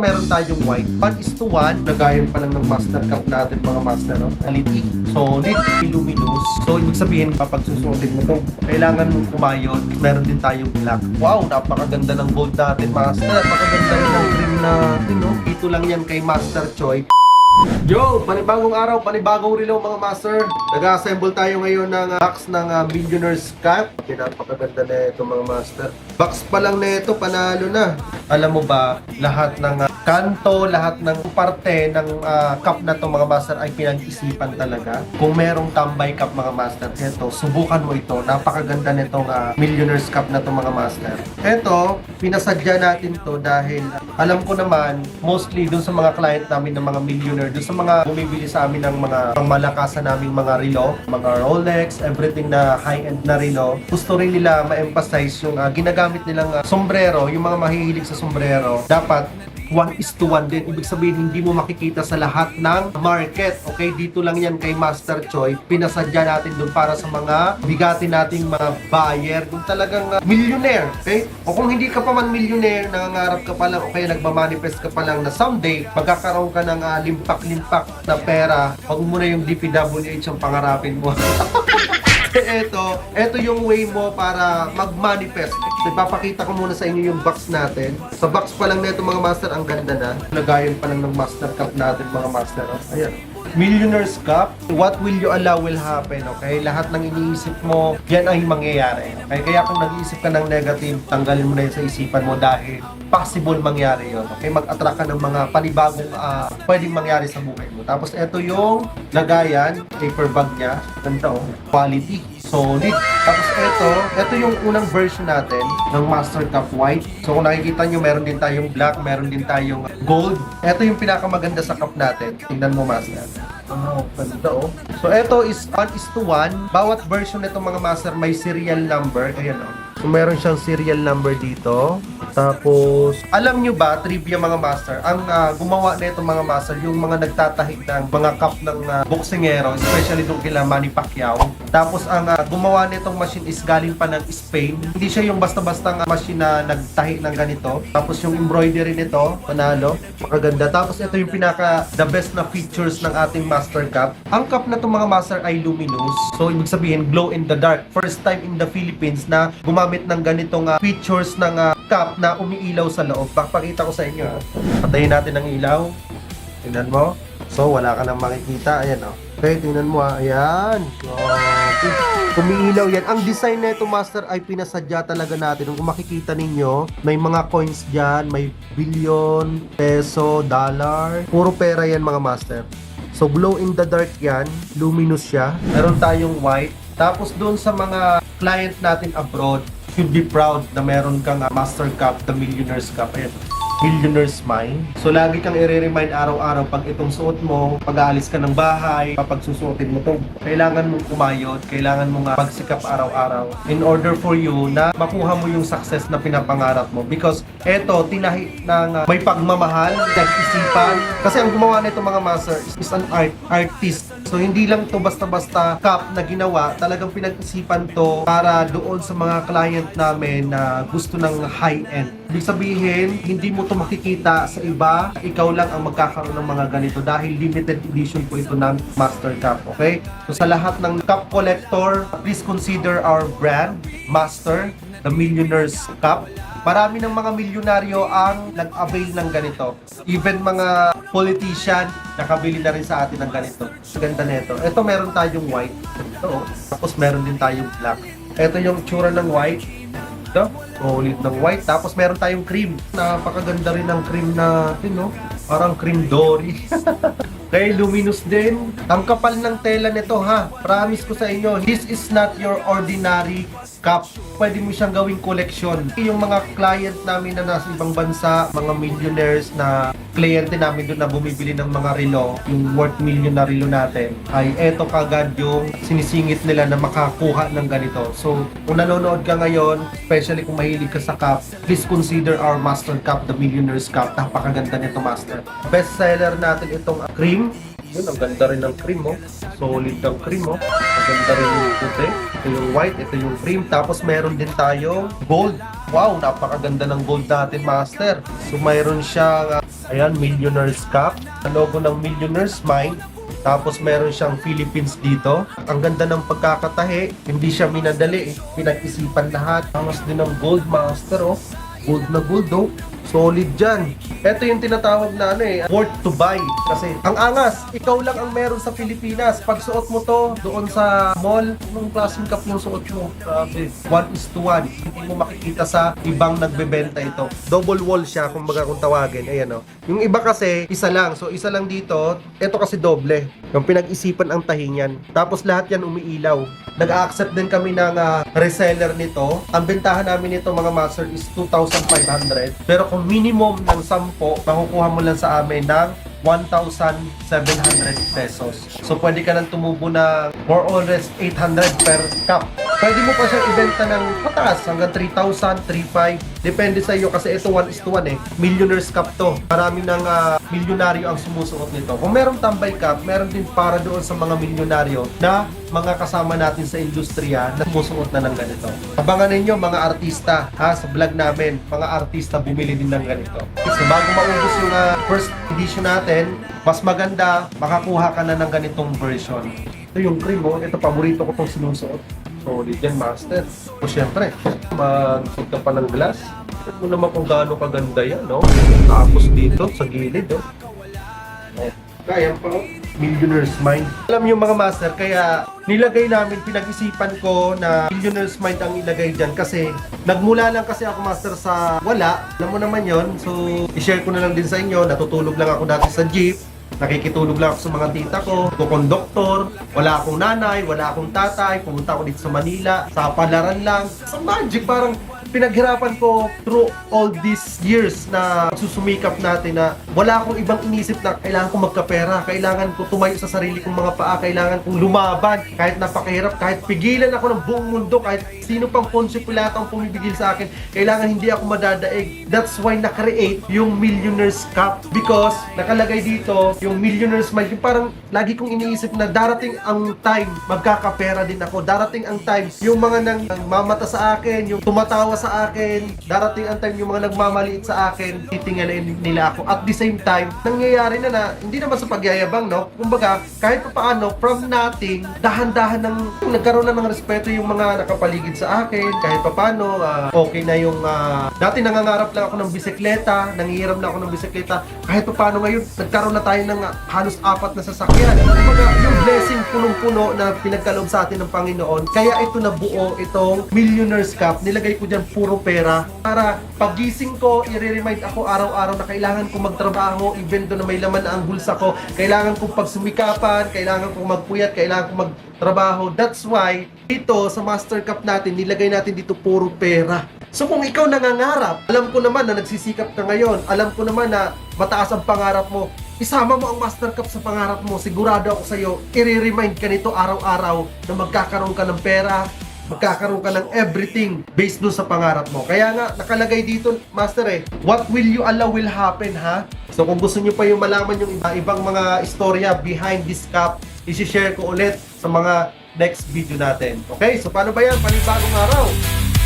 Meron tayong white. 1:1. Nagayon pa lang ng master cup natin mga master. No? Quality. Solid. Luminous. So, ibig sabihin, kapag susuotin mo ito, kailangan mong kumayon. Meron din tayong black. Wow, napakaganda ng gold natin, master. Napakaganda rin ng trim natin. No? Dito lang yan kay Master Choi. Yo! Panibagong araw, panibagong relo mga master. Nag-assemble tayo ngayon ng box ng Millionaire's Cup. Napakaganda na ito mga master. Box pa lang na ito, panalo na. Alam mo ba, lahat ng kanto, lahat ng parte ng cup na to mga master ay pinag-isipan talaga. Kung merong tambay cup mga master, ito, subukan mo ito. Napakaganda nitong Millionaire's Cup na to mga master. Ito, pinasadya natin to dahil alam ko naman, mostly dun sa mga client namin ng mga millionaire, dun sa mga bumibili sa amin ng mga pangmalakasan naming mga relo, mga Rolex, everything na high-end na relo, gusto rin nila ma-emphasize yung ginagamit nilang sombrero, yung mga mahihilig sa sombrero, dapat 1:1 din. Ibig sabihin, hindi mo makikita sa lahat ng market. Okay? Dito lang yan kay Master Choi. Pinasadya natin doon para sa mga bigati nating mga buyer. Kung talagang millionaire. Okay? O kung hindi ka pa man millionaire, nangangarap ka pa lang o kaya nagmamanifest ka pa lang na someday, magkakaroon ka ng limpak-limpak na pera, huwag mo na yung DPWH ang pangarapin mo. Ito yung way mo para mag-manifest. Ipapakita ko muna sa inyo yung box natin. Sa box pa lang nito mga master, ang ganda na. Nagayon pa lang ng master cup natin mga master. Ayan. Millionaire's Cup, what will you allow will happen, okay? Lahat ng iniisip mo, yan ay mangyayari. Okay? Kaya kung nag-iisip ka ng negative, tanggalin mo na yun sa isipan mo dahil possible mangyari yun. Okay? Mag-attract ka ng mga panibagong pwedeng mangyari sa buhay mo. Tapos ito yung lagayan, paper bag niya. Ganda oh. Quality. Solid. Tapos ito yung unang version natin ng Master Cup White. So kung nakikita nyo, meron din tayong black, meron din tayong gold. Ito yung pinakamaganda sa cup natin. Tingnan mo, Master. Oh, ganda oh. So ito is 1:1. Bawat version nito mga master may serial number. Ayan oh. So meron siyang serial number dito. Tapos, alam nyo ba, trivia mga master, ang gumawa na itong mga master, yung mga nagtatahik ng mga cup ng boksingero, especially itong kila Manny Pacquiao. Tapos, ang gumawa na itong machine is galing pa ng Spain. Hindi siya yung basta-bastang machine na nagtahi ng ganito. Tapos, yung embroidery nito, panalo, makaganda. Tapos, ito yung the best na features ng ating Master Cup. Ang cup na itong mga master ay luminous. So, ibig sabihin, glow in the dark. First time in the Philippines na gumamit ng ganitong features ng cup na umiilaw sa loob. Pakita ko sa inyo. Patayin natin ang ilaw. Tingnan mo. So, wala ka nang makikita. Ayan o. Okay, tingnan mo ha. Ayan. Okay. Umiilaw yan. Ang design na ito, master, ay pinasadya talaga natin. Kung makikita ninyo, may mga coins dyan. May billion, peso, dollar. Puro pera yan mga master. So, glow in the dark yan. Luminous siya. Meron tayong white. Tapos doon sa mga client natin abroad, should be proud na meron kang Master Cup, the Millionaire's Cup. Ayan. Millionaire's Mind. So, lagi kang i-remind araw-araw pag itong suot mo, pag aalis ka ng bahay, kapag susuotin mo to, kailangan mong kumayod, kailangan mong magsikap araw-araw in order for you na makuha mo yung success na pinapangarap mo. Because eto, tinahi ng may pagmamahal, nag-isipan. Kasi ang gumawa nito mga master is an artist. So, hindi lang to basta-basta cup na ginawa, talagang pinag-isipan to para doon sa mga client namin na gusto ng high-end. Ibig sabihin, hindi mo to makikita sa iba, ikaw lang ang magkakaroon ng mga ganito dahil limited edition po ito ng Master Cup, okay? So sa lahat ng cup collector, please consider our brand, Master, the Millionaire's Cup. Marami ng mga milyonaryo ang nag-avail ng ganito. Even mga politician, nakabili na rin sa atin ng ganito. Ganda nito. Ito meron tayong white. Ito, tapos meron din tayong black. Ito yung tsura ng white. Ito, ulit ng white. Tapos meron tayong cream. Napakaganda rin ng cream natin, no? Parang cream dory. Okay, luminous din. Ang kapal ng tela nito ha. Promise ko sa inyo, this is not your ordinary cup. Pwede mo siyang gawing koleksyon. Yung mga client namin na nasa ibang bansa, mga millionaires na kliyente namin doon na bumibili ng mga relo, yung worth million na relo natin, ay eto kagad yung sinisingit nila na makakuha ng ganito. So, kung nanonood ka ngayon, especially kung mahilig ka sa cup, please consider our Master Cup, the Millionaire's Cup. Napakaganda nito, Master. Best seller natin itong cream. Yun, ang ganda rin ng cream, oh. Solid ng cream, oh. Ang ganda rin yung puti. Ito yung white, ito yung cream. Tapos meron din tayong gold. Wow, napakaganda ng gold natin, master. So mayroon siyang Ayan, Millionaire's Cup. Ang logo ng Millionaire's Mind. Tapos meron siyang Philippines dito. Ang ganda ng pagkakatahi. Hindi siya minadali. Pinag-isipan lahat. Angas din ng Gold Master, oh. Gold na gold, oh. Solid dyan. Ito yung tinatawag na worth to buy. Kasi ang angas, ikaw lang ang meron sa Pilipinas. Pag suot mo to doon sa mall, anong klaseng cup yung suot mo? Grabe. 1:1. Hindi mo makikita sa ibang nagbebenta ito. Double wall siya, kumbaga kung tawagin. Ayan, oh. Yung iba kasi, isa lang. So, isa lang dito. Ito kasi doble. Yung pinag-isipan ang tahingan. Tapos lahat yan umiilaw. Nag-accept din kami ng reseller nito. Ang bentahan namin nito mga master is 2,500. Pero kung minimum ng 10, makukuha mo lang sa amin ng 1,700 pesos. So pwede ka nang tumubo ng more or less 800 per cup. Pwede mo pa siyang ibenta ng pataas hanggang 3,000, 3,500. Depende sa iyo kasi ito 1:1 eh. Millionaire's Cup to. Marami ng milyonaryo ang sumusuot nito. Kung merong tambay cup, meron din para doon sa mga milyonaryo na mga kasama natin sa industriya na sumusuot na ng ganito. Abangan ninyo mga artista sa vlog namin. Mga artista bumili din ng ganito. So bago maubos yung first edition natin, mas maganda makakuha ka na ng ganitong version. Ito yung cream, oh. Ito paborito ko itong sinusuot. Solid yan, master. O syempre, magsuot ka pa ng glass. Tignan mo naman kung gaano kaganda yan, no? Tapos dito, sa gilid, oh. Kaya pa, oh. Millionaire's Mind. Alam niyo mga master, kaya nilagay namin, pinag-isipan ko na Millionaire's Mind ang ilagay dyan kasi nagmula lang kasi ako master sa wala. Alam mo naman yon. So, i-share ko na lang din sa inyo. Natutulog lang ako dati sa jeep. Nakikitulog lang ako sa mga tita ko, konduktor, wala akong nanay, wala akong tatay, pumunta ako dito sa Manila, sa palaran lang. Sa magic, parang pinaghirapan ko through all these years na susumikap natin na wala akong ibang inisip na kailangan kong magkapera, kailangan ko tumayo sa sarili kong mga paa, kailangan kong lumaban, kahit napakahirap, kahit pigilan ako ng buong mundo, kahit sino pang konsipulata ang pumibigil sa akin, kailangan hindi ako madadaig. That's why na-create yung Millionaire's Cup because nakalagay dito yung Millionaire's Mind. Yung parang lagi kong iniisip na darating ang time, magkakapera din ako. Darating ang time, yung mga nang mamata sa akin, yung tumatawa sa akin, darating ang time yung mga nagmamaliit sa akin, titingalain nila ako. At the same time, nangyayari na hindi naman sa pagyayabang, no? Kumbaga, kahit pa paano, from nothing, dahan-dahan nagkaroon na ng respeto yung mga nakapaligid sa akin, kahit pa paano, okay na yung, dati nangangarap lang ako ng bisikleta, nangihiram lang ako ng bisikleta, kahit pa paano ngayon, nagkaroon na tayo ng halos 4 na sasakyan. Kumbaga, yung blessing punong-puno na pinagkaloob sa atin ng Panginoon, kaya ito nabuo, itong Millionaire's Cup, nilagay ko dyan puro pera para pagising ko, i-remind ako araw-araw na kailangan kong magtrabaho even though na may laman na ang bulsa ko, kailangan kong pagsumikapan, kailangan kong magpuyat, kailangan kong magtrabaho. That's why dito sa Master Cup natin, nilagay natin dito puro pera. So kung ikaw nangangarap, alam ko naman na nagsisikap ka ngayon, alam ko naman na mataas ang pangarap mo, isama mo ang Master Cup sa pangarap mo, sigurado ako sa'yo, i-remind ka nito araw-araw na magkakaroon ka ng pera, magkakaroon ka ng everything based dun sa pangarap mo. Kaya nga, nakalagay dito, master what will you allow will happen, ha? So kung gusto nyo pa yung malaman yung ibang mga istorya behind this cup, isi-share ko ulit sa mga next video natin. Okay? So paano ba yan? Panibagong araw,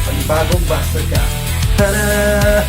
panibagong Master Cup. Tada!